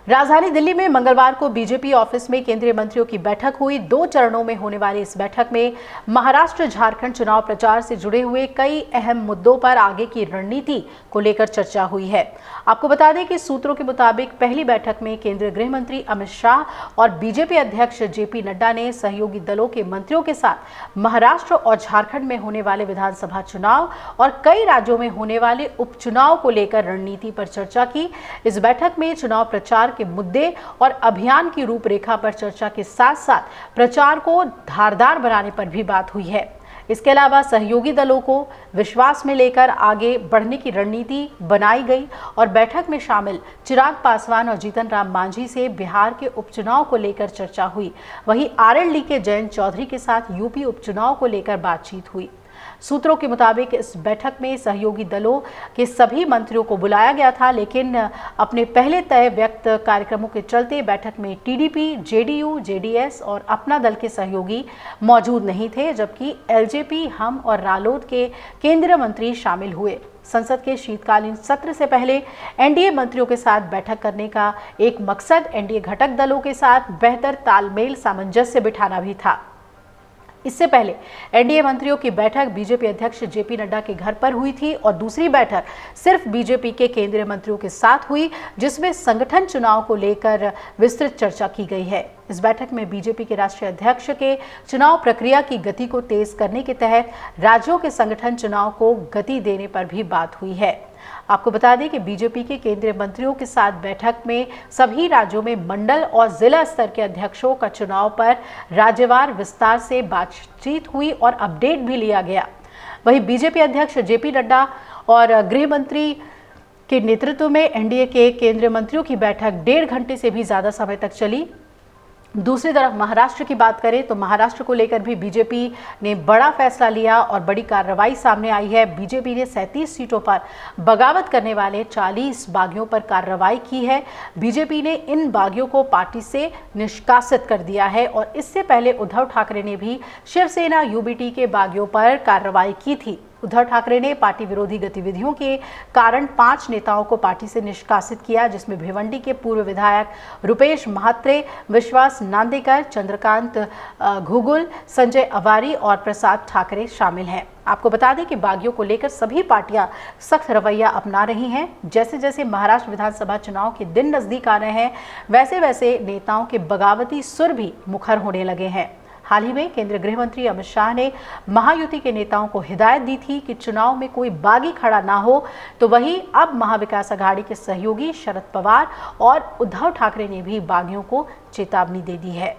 राजधानी दिल्ली में मंगलवार को बीजेपी ऑफिस में केंद्रीय मंत्रियों की बैठक हुई। 2 चरणों में होने वाली इस बैठक में महाराष्ट्र झारखंड चुनाव प्रचार से जुड़े हुए कई अहम मुद्दों पर आगे की रणनीति को लेकर चर्चा हुई है। आपको बता दें कि सूत्रों के मुताबिक पहली बैठक में केंद्रीय गृह मंत्री अमित शाह और बीजेपी अध्यक्ष जेपी नड्डा ने सहयोगी दलों के मंत्रियों के साथ महाराष्ट्र और झारखंड में होने वाले विधानसभा चुनाव और कई राज्यों में होने वाले उपचुनाव को लेकर रणनीति पर चर्चा की। इस बैठक में चुनाव प्रचार के मुद्दे और अभियान की रूपरेखा पर चर्चा के साथ साथ प्रचार को धारदार बनाने पर भी बात हुई है। इसके अलावा सहयोगी दलों को विश्वास में लेकर आगे बढ़ने की रणनीति बनाई गई और बैठक में शामिल चिराग पासवान और जीतन राम मांझी से बिहार के उपचुनाव को लेकर चर्चा हुई। वहीं आरएलडी के जयंत चौधरी के साथ यूपी उपचुनाव को लेकर बातचीत हुई। सूत्रों के मुताबिक इस बैठक में सहयोगी दलों के सभी मंत्रियों को बुलाया गया था, लेकिन अपने पहले तय व्यक्त कार्यक्रमों के चलते बैठक में टीडीपी, जेडीयू, जेडीएस और अपना दल के सहयोगी मौजूद नहीं थे, जबकि एलजेपी, हम और रालोद के केंद्रीय मंत्री शामिल हुए। संसद के शीतकालीन सत्र से पहले एनडीए मंत्रियों के साथ बैठक करने का एक मकसद एनडीए घटक दलों के साथ बेहतर तालमेल, सामंजस्य बिठाना भी था। इससे पहले एनडीए मंत्रियों की बैठक बीजेपी अध्यक्ष जेपी नड्डा के घर पर हुई थी और दूसरी बैठक सिर्फ बीजेपी के केंद्रीय मंत्रियों के साथ हुई, जिसमें संगठन चुनाव को लेकर विस्तृत चर्चा की गई है। इस बैठक में बीजेपी के राष्ट्रीय अध्यक्ष के चुनाव प्रक्रिया की गति को तेज करने के तहत राज्यों के संगठन चुनाव को गति देने पर भी बात हुई है। आपको बता दें कि बीजेपी के केंद्रीय मंत्रियों के साथ बैठक में सभी राज्यों में मंडल और जिला स्तर के अध्यक्षों का चुनाव पर राज्यवार विस्तार से बातचीत हुई और अपडेट भी लिया गया। वहीं बीजेपी अध्यक्ष जेपी नड्डा और गृह मंत्री के नेतृत्व में एनडीए के केंद्रीय मंत्रियों की बैठक 1.5 घंटे से भी ज्यादा समय तक चली। दूसरी तरफ महाराष्ट्र की बात करें तो महाराष्ट्र को लेकर भी बीजेपी ने बड़ा फैसला लिया और बड़ी कार्रवाई सामने आई है। बीजेपी ने 37 सीटों पर बगावत करने वाले 40 बागियों पर कार्रवाई की है। बीजेपी ने इन बागियों को पार्टी से निष्कासित कर दिया है और इससे पहले उद्धव ठाकरे ने भी शिवसेना यूबीटी के बागियों पर कार्रवाई की थी। उद्धव ठाकरे ने पार्टी विरोधी गतिविधियों के कारण 5 नेताओं को पार्टी से निष्कासित किया, जिसमें भिवंडी के पूर्व विधायक रुपेश महात्रे, विश्वास नांदेकर, चंद्रकांत घुगुल, संजय अवारी और प्रसाद ठाकरे शामिल हैं। आपको बता दें कि बागियों को लेकर सभी पार्टियां सख्त रवैया अपना रही हैं। जैसे जैसे महाराष्ट्र विधानसभा चुनाव के दिन नजदीक आ रहे हैं, वैसे वैसे नेताओं के बगावती सुर भी मुखर होने लगे हैं। हाल ही में केंद्रीय गृह मंत्री अमित शाह ने महायुति के नेताओं को हिदायत दी थी कि चुनाव में कोई बागी खड़ा ना हो, तो वहीं अब महाविकास अघाड़ी के सहयोगी शरद पवार और उद्धव ठाकरे ने भी बागियों को चेतावनी दे दी है।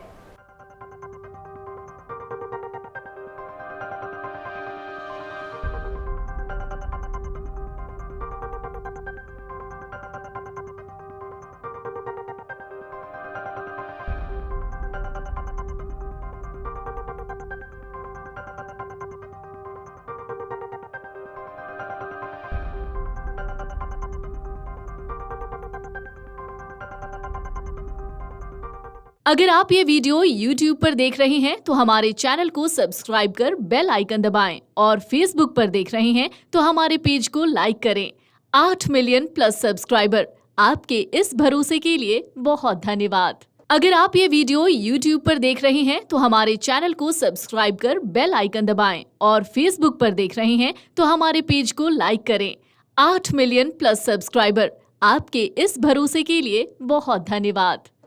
अगर आप ये वीडियो YouTube पर देख रहे हैं तो हमारे चैनल को सब्सक्राइब कर बेल आइकन दबाएं और Facebook पर देख रहे हैं तो हमारे पेज को लाइक करें। 8 मिलियन प्लस सब्सक्राइबर, आपके इस भरोसे के लिए बहुत धन्यवाद। अगर आप ये वीडियो YouTube पर देख रहे हैं तो हमारे चैनल को सब्सक्राइब कर बेल आइकन दबाएं और Facebook पर देख रहे हैं तो हमारे पेज को लाइक करें। 8 मिलियन प्लस सब्सक्राइबर, आपके इस भरोसे के लिए बहुत धन्यवाद।